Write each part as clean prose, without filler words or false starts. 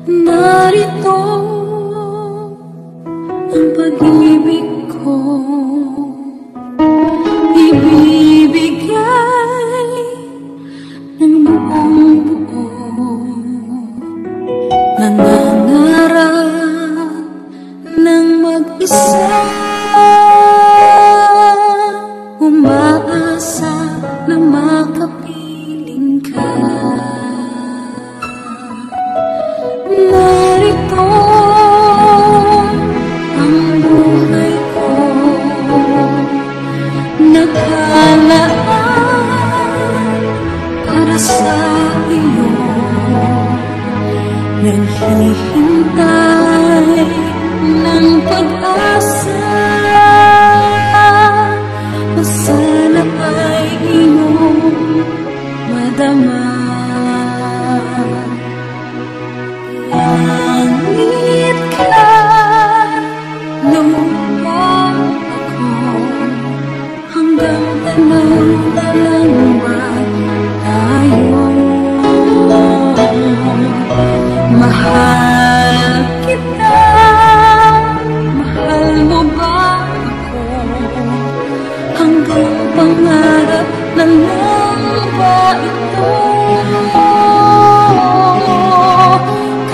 Narito ang pag-ibig ko, ibibigay ng buong buo. Nangangarap ng mag-isa, umaasa na makapiling ka. Narito ang buhay ko, nakalaan para sa iyo, naghihintay ng pag-asa. Masanap ay iyong madama. Langit ka, lupa ako, hanggang tanaw na lang ba tayo? Mahal kita, mahal mo ba ako, hanggang pangarap na lang ba ito?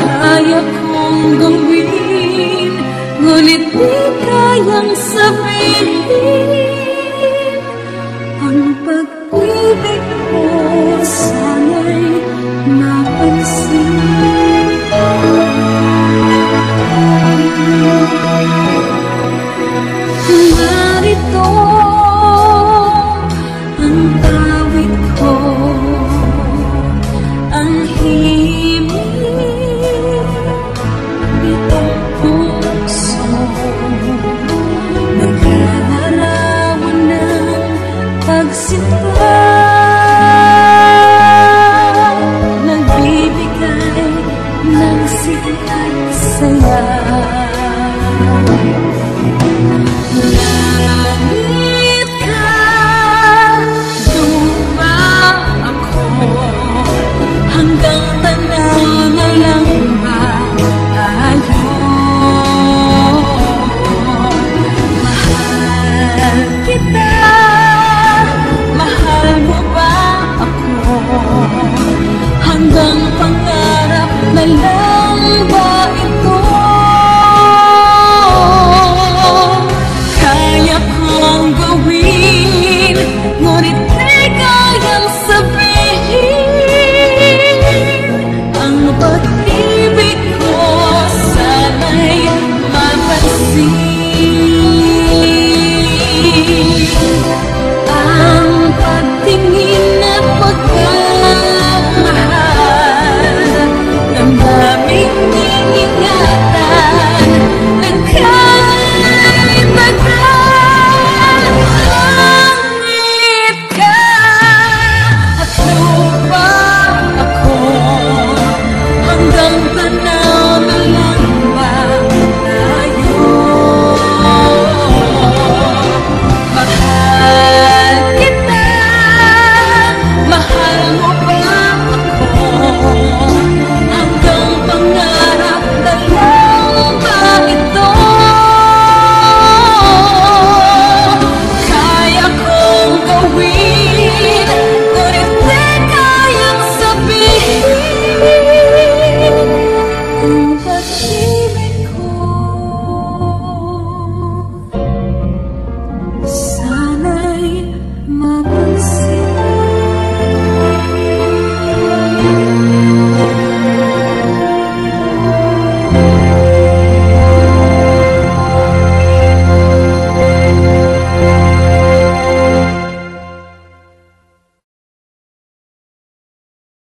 Kaya kong gawin, ngunit di kayang sabihin. Ang pag-ibig mo sana'y mapansin. Narito ang tawid ko, ang himig nitong puso, naglalarawan ng pagsinta, nagbibigay ng sigla at saya. Langit ka, lupa ako, hanggang tanaw na lang ba tayo? Mahal kita, mahal mo ba ako, hanggang pangarap na lang ba ito? Kaya kong gawin, ngunit di kayang sabihin. Ang pag-ibig ko sana'y mapansin.